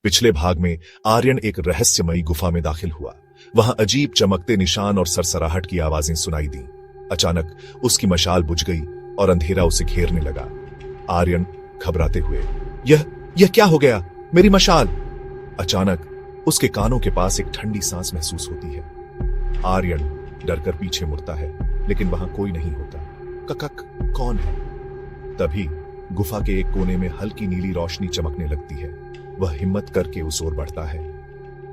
पिछले भाग में आर्यन एक रहस्यमयी गुफा में दाखिल हुआ। वहां अजीब चमकते निशान और सरसराहट की आवाजें सुनाई दी। अचानक उसकी मशाल बुझ गई और अंधेरा उसे घेरने लगा। आर्यन घबराते हुए, यह क्या हो गया? मेरी मशाल! अचानक उसके कानों के पास एक ठंडी सांस महसूस होती है। आर्यन डरकर पीछे मुड़ता है, लेकिन वहां कोई नहीं होता। ककक, कौन है? तभी गुफा के एक कोने में हल्की नीली रोशनी चमकने लगती है। वह हिम्मत करके उस ओर बढ़ता है।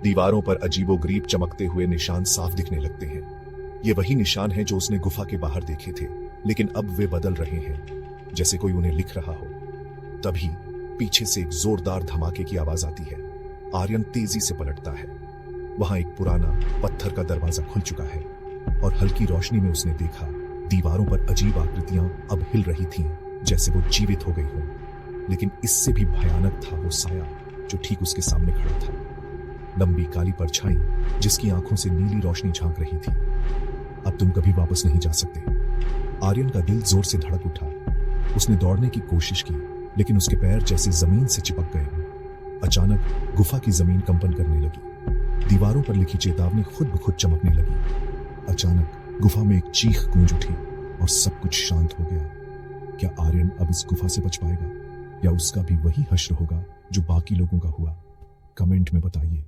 दीवारों पर अजीबोगरीब चमकते हुए निशान साफ दिखने लगते हैं। ये वही निशान है जो उसने गुफा के बाहर देखे थे, लेकिन अब वे बदल रहे हैं, जैसे कोई उन्हें लिख रहा हो। तभी पीछे से एक जोरदार धमाके की आवाज आती है। आर्यन तेजी से पलटता है। वहां एक पुराना पत्थर का दरवाजा खुल चुका है और हल्की रोशनी में उसने देखा दीवारों पर अजीब आकृतियां अब हिल रही थीं, जैसे वो जीवित हो गई हो। लेकिन इससे भी भयानक था वो साया जो ठीक उसके सामने खड़ा था। लंबी काली परछाई जिसकी आंखों से नीली रोशनी झांक रही थी। अब तुम कभी वापस नहीं जा सकते। आर्यन का दिल जोर से धड़क उठा। उसने दौड़ने की कोशिश की, लेकिन उसके पैर जैसे जमीन से चिपक गए हों। अचानक गुफा की जमीन कंपन करने लगी। दीवारों पर लिखी चेतावनी खुद ब खुद चमकने लगी। अचानक गुफा में एक चीख गूंज उठी और सब कुछ शांत हो गया। क्या आर्यन अब इस गुफा से बच पाएगा, या उसका भी वही हश्र होगा जो बाकी लोगों का हुआ? कमेंट में बताइए।